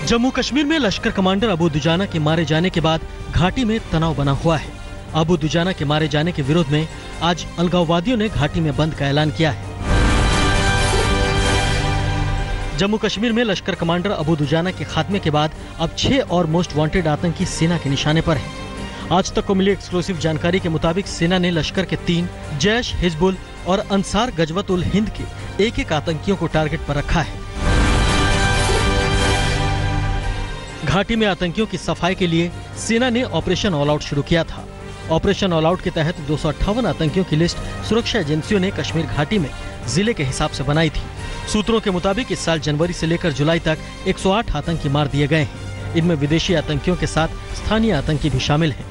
जम्मू कश्मीर में लश्कर कमांडर अबू दुजाना के मारे जाने के बाद घाटी में तनाव बना हुआ है। अबू दुजाना के मारे जाने के विरोध में आज अलगाववादियों ने घाटी में बंद का ऐलान किया है। जम्मू कश्मीर में लश्कर कमांडर अबू दुजाना के खात्मे के बाद अब 6 और मोस्ट वांटेड आतंकी सेना के निशाने पर हैं। आज तक को मिली एक्सक्लूसिव जानकारी के मुताबिक सेना ने लश्कर के 3 जैश, हिजबुल और अंसार गजवत उल हिंद के एक आतंकियों को टारगेट पर रखा है। घाटी में आतंकियों की सफाई के लिए सेना ने ऑपरेशन ऑल आउट शुरू किया था। ऑपरेशन ऑल आउट के तहत 258 आतंकियों की लिस्ट सुरक्षा एजेंसियों ने कश्मीर घाटी में जिले के हिसाब से बनाई थी। सूत्रों के मुताबिक इस साल जनवरी से लेकर जुलाई तक 108 आतंकी मार दिए गए हैं। इनमें विदेशी आतंकियों के साथ स्थानीय आतंकी भी शामिल हैं।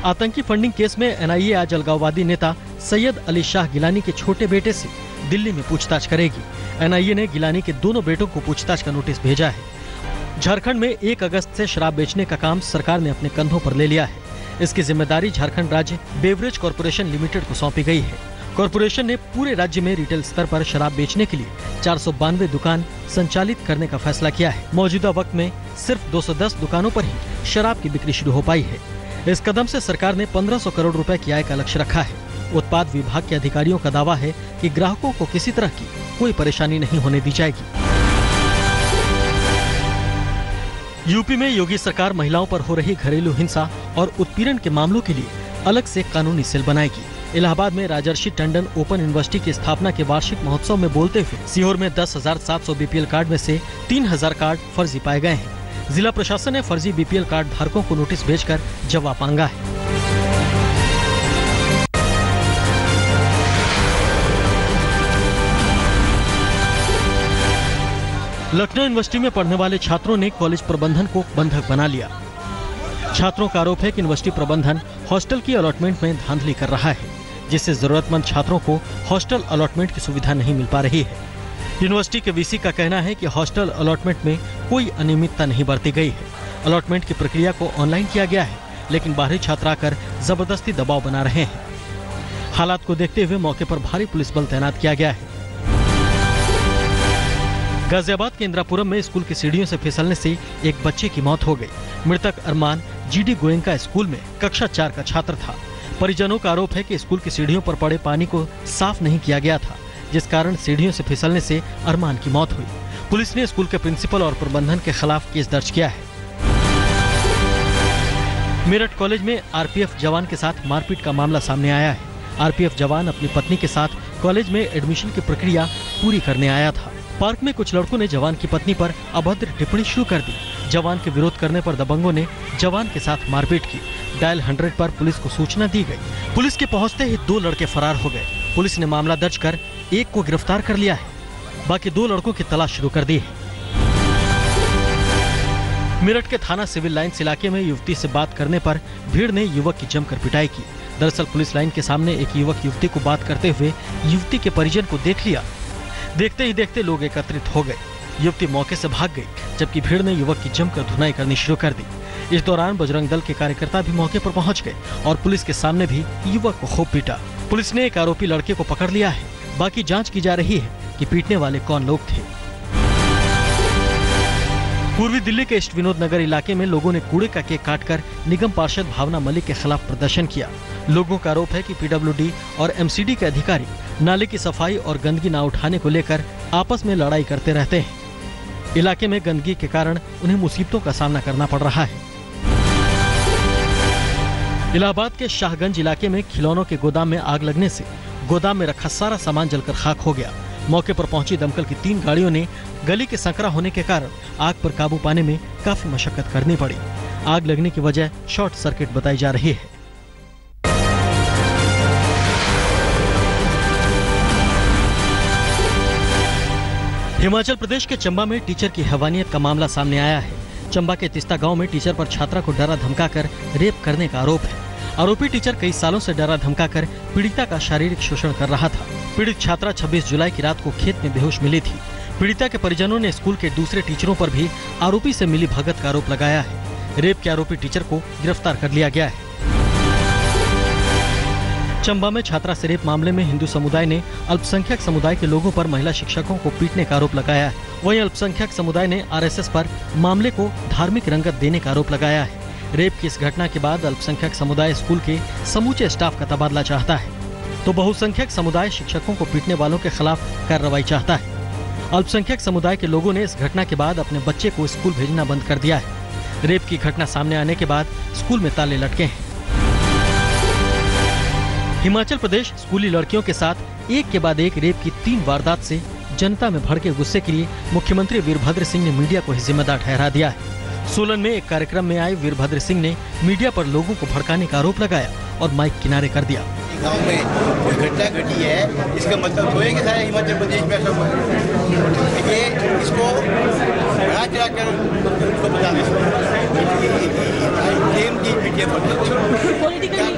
आतंकी फंडिंग केस में एनआईए आज अलगाववादी नेता सैयद अली शाह गिलानी के छोटे बेटे से दिल्ली में पूछताछ करेगी। एनआईए ने गिलानी के दोनों बेटों को पूछताछ का नोटिस भेजा है। झारखंड में 1 अगस्त से शराब बेचने का काम सरकार ने अपने कंधों पर ले लिया है। इसकी जिम्मेदारी झारखंड राज्य बेवरेज कॉरपोरेशन लिमिटेड को सौंपी गई है। कॉरपोरेशन ने पूरे राज्य में रिटेल स्तर पर शराब बेचने के लिए 492 दुकान संचालित करने का फैसला किया है। मौजूदा वक्त में सिर्फ 210 दुकानों पर ही शराब की बिक्री शुरू हो पाई है। इस कदम से सरकार ने 1500 करोड़ रुपए की आय का लक्ष्य रखा है। उत्पाद विभाग के अधिकारियों का दावा है कि ग्राहकों को किसी तरह की कोई परेशानी नहीं होने दी जाएगी। यूपी में योगी सरकार महिलाओं पर हो रही घरेलू हिंसा और उत्पीड़न के मामलों के लिए अलग से कानूनी सेल बनाएगी। इलाहाबाद में राजर्षि टंडन ओपन यूनिवर्सिटी की स्थापना के वार्षिक महोत्सव में बोलते हुए सीहोर में 10,700 बीपीएल कार्ड में से 3,000 कार्ड फर्जी पाए गए हैं। जिला प्रशासन ने फर्जी बीपीएल कार्ड धारकों को नोटिस भेजकर जवाब मांगा है। लखनऊ यूनिवर्सिटी में पढ़ने वाले छात्रों ने कॉलेज प्रबंधन को बंधक बना लिया। छात्रों का आरोप है कि यूनिवर्सिटी प्रबंधन हॉस्टल की अलॉटमेंट में धांधली कर रहा है, जिससे जरूरतमंद छात्रों को हॉस्टल अलॉटमेंट की सुविधा नहीं मिल पा रही है। यूनिवर्सिटी के वीसी का कहना है कि हॉस्टल अलॉटमेंट में कोई अनियमितता नहीं बरती गई है। अलॉटमेंट की प्रक्रिया को ऑनलाइन किया गया है, लेकिन बाहरी छात्र आकर जबरदस्ती दबाव बना रहे हैं। हालात को देखते हुए मौके पर भारी पुलिस बल तैनात किया गया है। गाजियाबाद के इंदिरापुरम में स्कूल की सीढ़ियों से फिसलने से एक बच्चे की मौत हो गई। मृतक अरमान जीडी गोयनका स्कूल में कक्षा 4 का छात्र था। परिजनों का आरोप है कि स्कूल की सीढ़ियों पर पड़े पानी को साफ नहीं किया गया था, जिस कारण सीढ़ियों से फिसलने से अरमान की मौत हुई। पुलिस ने स्कूल के प्रिंसिपल और प्रबंधन के खिलाफ केस दर्ज किया है। मेरठ कॉलेज में आरपीएफ जवान के साथ मारपीट का मामला सामने आया है। आरपीएफ जवान अपनी पत्नी के साथ कॉलेज में एडमिशन की प्रक्रिया पूरी करने आया था। पार्क में कुछ लड़कों ने जवान की पत्नी पर अभद्र टिप्पणी शुरू कर दी। जवान के विरोध करने पर दबंगों ने जवान के साथ मारपीट की। डायल 100 पर पुलिस को सूचना दी गई। पुलिस के पहुंचते ही 2 लड़के फरार हो गए। पुलिस ने मामला दर्ज कर एक को गिरफ्तार कर लिया है। बाकी 2 लड़कों की तलाश शुरू कर दी है। मेरठ के थाना सिविल लाइन्स इलाके में युवती से बात करने पर भीड़ ने युवक की जमकर पिटाई की। दरअसल पुलिस लाइन के सामने एक युवक युवती को बात करते हुए युवती के परिजन को देख लिया। देखते ही देखते लोग एकत्रित हो गए। युवती मौके से भाग गई, जबकि भीड़ ने युवक की जमकर धुनाई करनी शुरू कर दी। इस दौरान बजरंग दल के कार्यकर्ता भी मौके पर पहुंच गए और पुलिस के सामने भी युवक को खूब पीटा। पुलिस ने एक आरोपी लड़के को पकड़ लिया है। बाकी जांच की जा रही है कि पीटने वाले कौन लोग थे। पूर्वी दिल्ली के ईस्ट विनोद नगर इलाके में लोगों ने कूड़े का केक काटकर निगम पार्षद भावना मलिक के खिलाफ प्रदर्शन किया। लोगों का आरोप है कि पीडब्ल्यूडी और एमसीडी के अधिकारी नाले की सफाई और गंदगी न उठाने को लेकर आपस में लड़ाई करते रहते हैं। इलाके में गंदगी के कारण उन्हें मुसीबतों का सामना करना पड़ रहा है। इलाहाबाद के शाहगंज इलाके में खिलौनों के गोदाम में आग लगने से गोदाम में रखा सारा सामान जलकर खाक हो गया। मौके पर पहुंची दमकल की 3 गाड़ियों ने गली के संकरा होने के कारण आग पर काबू पाने में काफी मशक्कत करनी पड़ी। आग लगने की वजह शॉर्ट सर्किट बताई जा रही है। हिमाचल प्रदेश के चंबा में टीचर की हैवानियत का मामला सामने आया है। चंबा के तिस्ता गांव में टीचर पर छात्रा को डरा धमकाकर रेप करने का आरोप है। आरोपी टीचर कई सालों से डरा धमकाकर पीड़िता का शारीरिक शोषण कर रहा था। पीड़ित छात्रा 26 जुलाई की रात को खेत में बेहोश मिली थी। पीड़िता के परिजनों ने स्कूल के दूसरे टीचरों पर भी आरोपी से मिली भगत का आरोप लगाया है। रेप के आरोपी टीचर को गिरफ्तार कर लिया गया है। चंबा में छात्रा से रेप मामले में हिंदू समुदाय ने अल्पसंख्यक समुदाय के लोगों पर महिला शिक्षकों को पीटने का आरोप लगाया है। वहीं अल्पसंख्यक समुदाय ने आरएसएस पर मामले को धार्मिक रंगत देने का आरोप लगाया है। रेप की इस घटना के बाद अल्पसंख्यक समुदाय स्कूल के समूचे स्टाफ का तबादला चाहता है, तो बहुसंख्यक समुदाय शिक्षकों को पीटने वालों के खिलाफ कार्रवाई चाहता है। अल्पसंख्यक समुदाय के लोगों ने इस घटना के बाद अपने बच्चे को स्कूल भेजना बंद कर दिया है। रेप की घटना सामने आने के बाद स्कूल में ताले लटके हैं। हिमाचल प्रदेश स्कूली लड़कियों के साथ एक के बाद एक रेप की 3 वारदात से जनता में भड़के गुस्से के लिए मुख्यमंत्री वीरभद्र सिंह ने मीडिया को ही जिम्मेदार ठहरा दिया है। सोलन में एक कार्यक्रम में आए वीरभद्र सिंह ने मीडिया पर लोगों को भड़काने का आरोप लगाया और माइक किनारे कर दिया। गांव में जो घटना घटी है, इसका मतलब थोड़े कि सारा हिमाचल प्रदेश में ऐसा हुआ है। ये इसको बढ़ा चढ़ा कर उसको बताने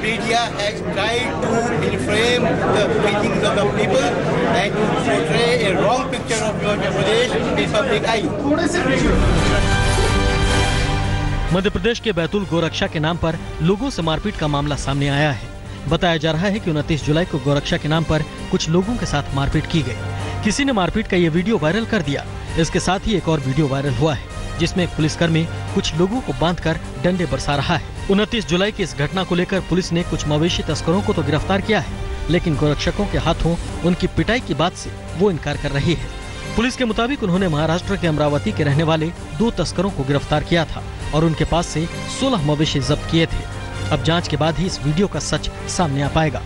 media has tried to inflame the feelings of the people and to portray a wrong picture of Himachal Pradesh in public eye. Madhya Pradesh के बैतूल गोरक्षा के नाम पर लोगों से मारपीट का मामला सामने आया है। बताया जा रहा है कि 29 जुलाई को गोरक्षा के नाम पर कुछ लोगों के साथ मारपीट की गई। किसी ने मारपीट का ये वीडियो वायरल कर दिया। इसके साथ ही एक और वीडियो वायरल हुआ है जिसमें एक पुलिसकर्मी कुछ लोगों को बांधकर डंडे बरसा रहा है। 29 जुलाई की इस घटना को लेकर पुलिस ने कुछ मवेशी तस्करों को तो गिरफ्तार किया है, लेकिन गोरक्षकों के हाथों उनकी पिटाई की बात से वो इनकार कर रही है। पुलिस के मुताबिक उन्होंने महाराष्ट्र के अमरावती के रहने वाले 2 तस्करों को गिरफ्तार किया था और उनके पास से 16 मवेशी जब्त किए थे। अब जांच के बाद ही इस वीडियो का सच सामने आ पाएगा।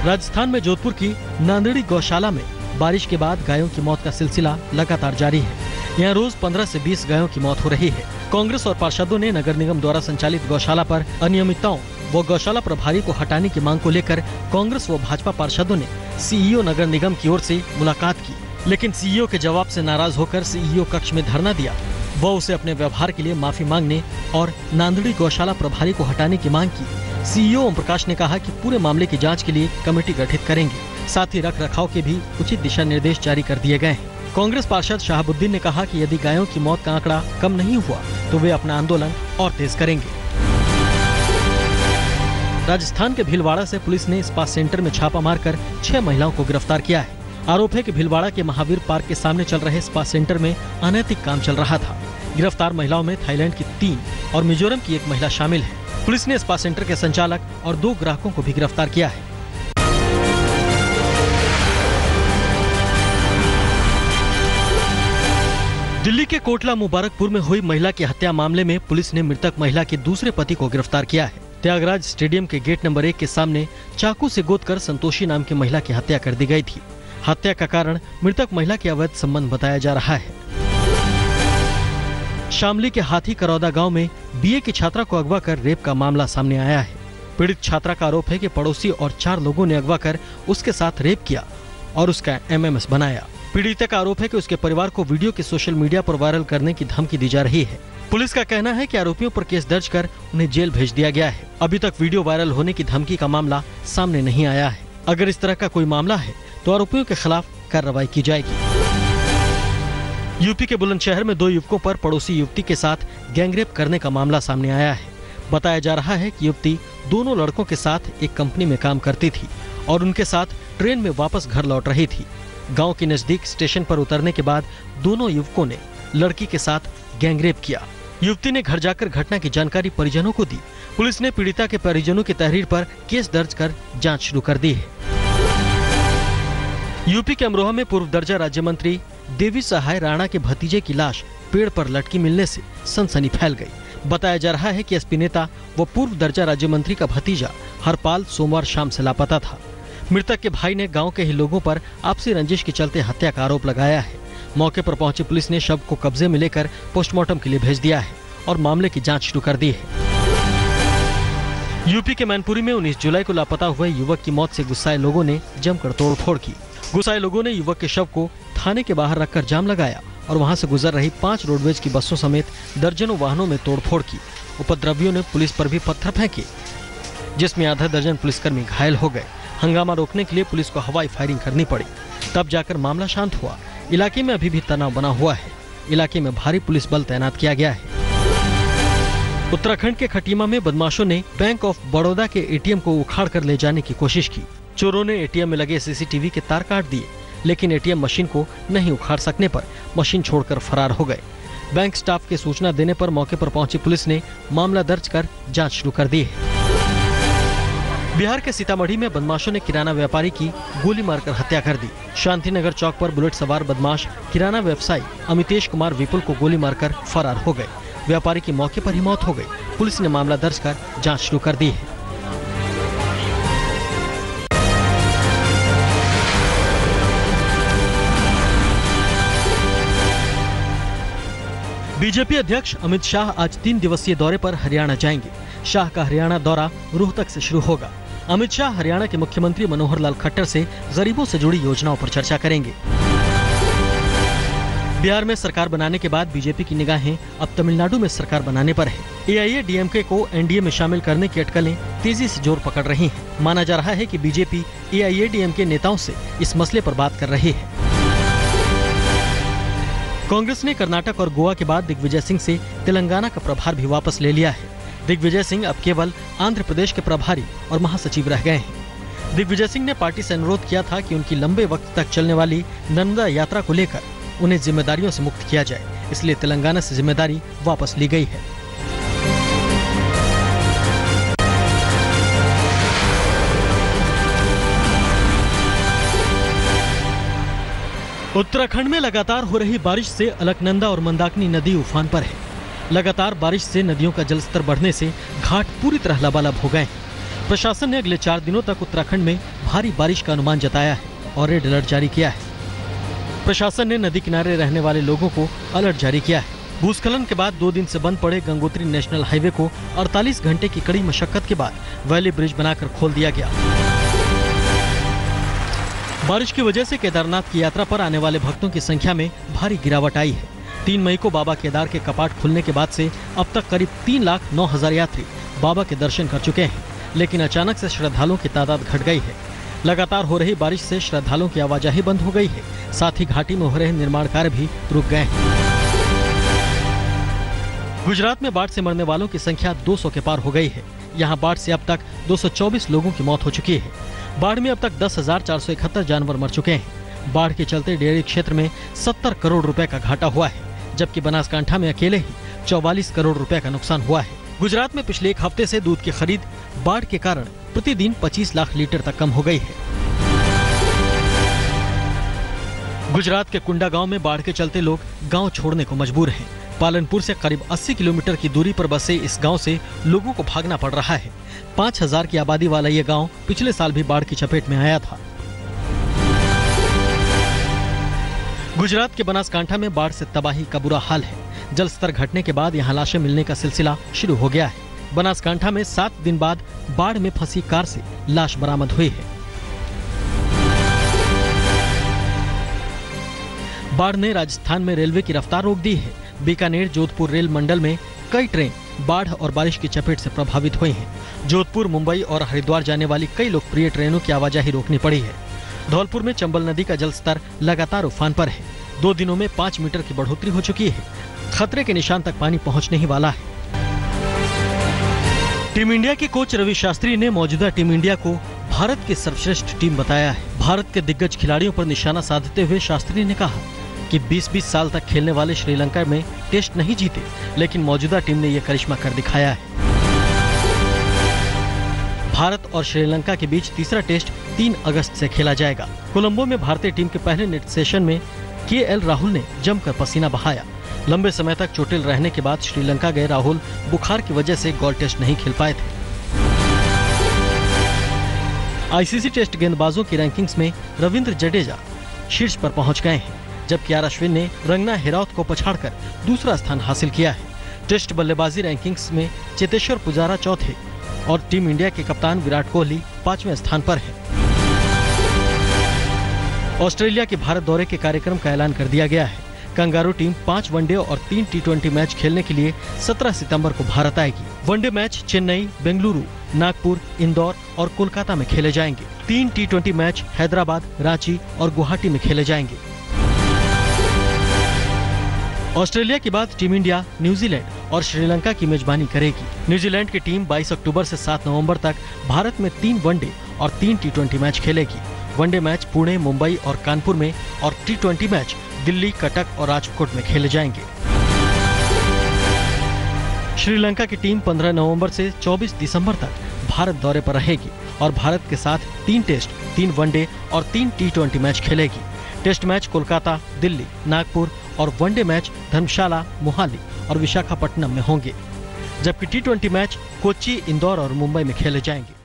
राजस्थान में जोधपुर की नांदेड़ी गौशाला में बारिश के बाद गायों की मौत का सिलसिला लगातार जारी है। यहाँ रोज 15 से 20 गायों की मौत हो रही है। कांग्रेस और पार्षदों ने नगर निगम द्वारा संचालित गौशाला पर अनियमितताओं व गौशाला प्रभारी को हटाने की मांग को लेकर कांग्रेस व भाजपा पार्षदों ने सीईओ नगर निगम की ओर से मुलाकात की, लेकिन सीईओ के जवाब से नाराज होकर सीईओ कक्ष में धरना दिया व उसे अपने व्यवहार के लिए माफी मांगने और नांदेड़ी गौशाला प्रभारी को हटाने की मांग की। सीईओ ओम प्रकाश ने कहा कि पूरे मामले की जांच के लिए कमेटी गठित करेंगे, साथ ही रख रखाव के भी उचित दिशा निर्देश जारी कर दिए गए हैं। कांग्रेस पार्षद शहाबुद्दीन ने कहा कि यदि गायों की मौत का आंकड़ा कम नहीं हुआ तो वे अपना आंदोलन और तेज करेंगे। राजस्थान के भीलवाड़ा से पुलिस ने स्पा सेंटर में छापा मारकर 6 महिलाओं को गिरफ्तार किया है। आरोप है कि भीलवाड़ा के महावीर पार्क के सामने चल रहे स्पा सेंटर में अनैतिक काम चल रहा था। गिरफ्तार महिलाओं में थाईलैंड की 3 और मिजोरम की 1 महिला शामिल है। पुलिस ने स्पा सेंटर के संचालक और 2 ग्राहकों को भी गिरफ्तार किया है। दिल्ली के कोटला मुबारकपुर में हुई महिला की हत्या मामले में पुलिस ने मृतक महिला के दूसरे पति को गिरफ्तार किया है। त्यागराज स्टेडियम के गेट नंबर 1 के सामने चाकू से गोदकर संतोषी नाम की महिला की हत्या कर दी गई थी। हत्या का कारण मृतक महिला के अवैध संबंध बताया जा रहा है। शामली के हाथी करौदा गांव में बीए की छात्रा को अगवा कर रेप का मामला सामने आया है। पीड़ित छात्रा का आरोप है कि पड़ोसी और 4 लोगों ने अगवा कर उसके साथ रेप किया और उसका एमएमएस बनाया। पीड़िता का आरोप है कि उसके परिवार को वीडियो के सोशल मीडिया पर वायरल करने की धमकी दी जा रही है। पुलिस का कहना है कि आरोपियों पर केस दर्ज कर उन्हें जेल भेज दिया गया है। अभी तक वीडियो वायरल होने की धमकी का मामला सामने नहीं आया है। अगर इस तरह का कोई मामला है तो आरोपियों के खिलाफ कार्रवाई की जाएगी। यूपी के बुलंदशहर में 2 युवकों पर पड़ोसी युवती के साथ गैंगरेप करने का मामला सामने आया है। बताया जा रहा है कि युवती दोनों लड़कों के साथ एक कंपनी में काम करती थी और उनके साथ ट्रेन में वापस घर लौट रही थी। गांव के नजदीक स्टेशन पर उतरने के बाद दोनों युवकों ने लड़की के साथ गैंगरेप किया। युवती ने घर जाकर घटना की जानकारी परिजनों को दी। पुलिस ने पीड़िता के परिजनों की तहरीर पर केस दर्ज कर जांच शुरू कर दी है। यूपी के अमरोहा में पूर्व दर्जा राज्य मंत्री देवी सहाय राणा के भतीजे की लाश पेड़ पर लटकी मिलने से सनसनी फैल गई। बताया जा रहा है कि एसपी नेता व पूर्व दर्जा राज्य मंत्री का भतीजा हरपाल सोमवार शाम से लापता था। मृतक के भाई ने गांव के ही लोगों पर आपसी रंजिश के चलते हत्या का आरोप लगाया है। मौके पर पहुंची पुलिस ने शव को कब्जे में लेकर पोस्टमार्टम के लिए भेज दिया है और मामले की जांच शुरू कर दी है। यूपी के मैनपुरी में 19 जुलाई को लापता हुए युवक की मौत से गुस्साए लोगों ने जमकर तोड़फोड़ की। गुस्साए लोगों ने युवक के शव को थाने के बाहर रखकर जाम लगाया और वहां से गुजर रही 5 रोडवेज की बसों समेत दर्जनों वाहनों में तोड़फोड़ की। उपद्रवियों ने पुलिस पर भी पत्थर फेंके, जिसमें आधा दर्जन पुलिसकर्मी घायल हो गए। हंगामा रोकने के लिए पुलिस को हवाई फायरिंग करनी पड़ी, तब जाकर मामला शांत हुआ। इलाके में अभी भी तनाव बना हुआ है। इलाके में भारी पुलिस बल तैनात किया गया है। उत्तराखंड के खटीमा में बदमाशों ने बैंक ऑफ बड़ौदा के एटीएम को उखाड़ कर ले जाने की कोशिश की। चोरों ने एटीएम में लगे सीसीटीवी के तार काट दिए, लेकिन एटीएम मशीन को नहीं उखाड़ सकने पर मशीन छोड़कर फरार हो गए। बैंक स्टाफ के सूचना देने पर मौके पर पहुंची पुलिस ने मामला दर्ज कर जांच शुरू कर दी है। बिहार के सीतामढ़ी में बदमाशों ने किराना व्यापारी की गोली मारकर हत्या कर दी। शांतिनगर चौक पर बुलेट सवार बदमाश किराना व्यवसायी अमितेश कुमार विपुल को गोली मारकर फरार हो गए। व्यापारी की मौके पर ही मौत हो गई। पुलिस ने मामला दर्ज कर जांच शुरू कर दी है। बीजेपी अध्यक्ष अमित शाह आज 3 दिवसीय दौरे पर हरियाणा जाएंगे। शाह का हरियाणा दौरा रोहतक से शुरू होगा। अमित शाह हरियाणा के मुख्यमंत्री मनोहर लाल खट्टर से गरीबों से जुड़ी योजनाओं पर चर्चा करेंगे। बिहार में सरकार बनाने के बाद बीजेपी की निगाहें अब तमिलनाडु में सरकार बनाने पर है। एआईएडीएमके को एनडीए में शामिल करने की अटकलें तेजी से जोर पकड़ रही हैं। माना जा रहा है कि बीजेपी एआईएडीएमके नेताओं से इस मसले पर बात कर रही है। कांग्रेस ने कर्नाटक और गोवा के बाद दिग्विजय सिंह से तेलंगाना का प्रभार भी वापस ले लिया है। दिग्विजय सिंह अब केवल आंध्र प्रदेश के प्रभारी और महासचिव रह गए हैं। दिग्विजय सिंह ने पार्टी से अनुरोध किया था कि उनकी लंबे वक्त तक चलने वाली नर्मदा यात्रा को लेकर उन्हें जिम्मेदारियों से मुक्त किया जाए, इसलिए तेलंगाना से जिम्मेदारी वापस ली गई है। उत्तराखंड में लगातार हो रही बारिश से अलकनंदा और मंदाकिनी नदी उफान पर है। लगातार बारिश से नदियों का जलस्तर बढ़ने से घाट पूरी तरह लबालब हो गए हैं। प्रशासन ने अगले 4 दिनों तक उत्तराखंड में भारी बारिश का अनुमान जताया है और रेड अलर्ट जारी किया है। प्रशासन ने नदी किनारे रहने वाले लोगों को अलर्ट जारी किया है। भूस्खलन के बाद 2 दिन से बंद पड़े गंगोत्री नेशनल हाईवे को 48 घंटे की कड़ी मशक्कत के बाद वैली ब्रिज बनाकर खोल दिया गया। बारिश की वजह से केदारनाथ की यात्रा पर आने वाले भक्तों की संख्या में भारी गिरावट आई है। 3 मई को बाबा केदार के कपाट खुलने के बाद से अब तक करीब 3,09,000 यात्री बाबा के दर्शन कर चुके हैं, लेकिन अचानक से श्रद्धालुओं की तादाद घट गई है। लगातार हो रही बारिश से श्रद्धालुओं की आवाजाही बंद हो गई है। साथ ही घाटी में हो रहे निर्माण कार्य भी रुक गए हैं। गुजरात में बाढ़ से मरने वालों की संख्या 200 के पार हो गई है। यहाँ बाढ़ से अब तक 224 लोगों की मौत हो चुकी है। बाढ़ में अब तक 10,471 जानवर मर चुके हैं। बाढ़ के चलते डेयरी क्षेत्र में 70 करोड़ रुपए का घाटा हुआ है, जबकि बनासकांठा में अकेले ही 44 करोड़ रुपए का नुकसान हुआ है। गुजरात में पिछले 1 हफ्ते से दूध की खरीद बाढ़ के कारण प्रतिदिन 25 लाख लीटर तक कम हो गई है। गुजरात के कुंडा गांव में बाढ़ के चलते लोग गांव छोड़ने को मजबूर हैं। पालनपुर से करीब 80 किलोमीटर की दूरी पर बसे इस गांव से लोगों को भागना पड़ रहा है। 5,000 की आबादी वाला ये गांव पिछले साल भी बाढ़ की चपेट में आया था। गुजरात के बनासकांठा में बाढ़ से तबाही का बुरा हाल है। जलस्तर घटने के बाद यहां लाशें मिलने का सिलसिला शुरू हो गया है। बनासकांठा में 7 दिन बाद बाढ़ में फंसी कार से लाश बरामद हुई है। बाढ़ ने राजस्थान में रेलवे की रफ्तार रोक दी है। बीकानेर जोधपुर रेल मंडल में कई ट्रेन बाढ़ और बारिश की चपेट से प्रभावित हुई हैं। जोधपुर, मुंबई और हरिद्वार जाने वाली कई लोकप्रिय ट्रेनों की आवाजाही रोकनी पड़ी है। धौलपुर में चंबल नदी का जलस्तर लगातार उफान पर है। 2 दिनों में 5 मीटर की बढ़ोतरी हो चुकी है। खतरे के निशान तक पानी पहुंचने ही वाला है। टीम इंडिया के कोच रवि शास्त्री ने मौजूदा टीम इंडिया को भारत की सर्वश्रेष्ठ टीम बताया है। भारत के दिग्गज खिलाड़ियों पर निशाना साधते हुए शास्त्री ने कहा कि 20-20 साल तक खेलने वाले श्रीलंका में टेस्ट नहीं जीते, लेकिन मौजूदा टीम ने यह करिश्मा कर दिखाया है। भारत और श्रीलंका के बीच तीसरा टेस्ट 3 अगस्त से खेला जाएगा। कोलंबो में भारतीय टीम के पहले नेट सेशन में केएल राहुल ने जमकर पसीना बहाया। लंबे समय तक चोटिल रहने के बाद श्रीलंका गए राहुल बुखार की वजह से गोल टेस्ट नहीं खेल पाए थे। आईसीसी टेस्ट गेंदबाजों की रैंकिंग्स में रविंद्र जडेजा शीर्ष पर पहुंच गए हैं, जबकि आर अश्विन ने रंगना हेरावत को पछाड़कर दूसरा स्थान हासिल किया है। टेस्ट बल्लेबाजी रैंकिंग्स में चेतेश्वर पुजारा चौथे और टीम इंडिया के कप्तान विराट कोहली 5वें स्थान पर है। ऑस्ट्रेलिया के भारत दौरे के कार्यक्रम का ऐलान कर दिया गया है। कंगारू टीम 5 वनडे और 3 टी20 मैच खेलने के लिए 17 सितंबर को भारत आएगी। वनडे मैच चेन्नई, बेंगलुरु, नागपुर, इंदौर और कोलकाता में खेले जाएंगे। 3 टी20 मैच हैदराबाद, रांची और गुवाहाटी में खेले जाएंगे। ऑस्ट्रेलिया के बाद टीम इंडिया न्यूजीलैंड और श्रीलंका की मेजबानी करेगी। न्यूजीलैंड की टीम 22 अक्टूबर से 7 नवंबर तक भारत में 3 वनडे और 3 टी20 मैच खेलेगी। वनडे मैच पुणे, मुंबई और कानपुर में और टी20 मैच दिल्ली, कटक और राजकोट में खेले जाएंगे। श्रीलंका की टीम 15 नवंबर से 24 दिसंबर तक भारत दौरे पर रहेगी और भारत के साथ 3 टेस्ट, 3 वनडे और 3 टी20 मैच खेलेगी। टेस्ट मैच कोलकाता, दिल्ली, नागपुर और वनडे मैच धर्मशाला, मोहाली और विशाखापट्टनम में होंगे, जबकि टी20 मैच कोच्चि, इंदौर और मुंबई में खेले जाएंगे।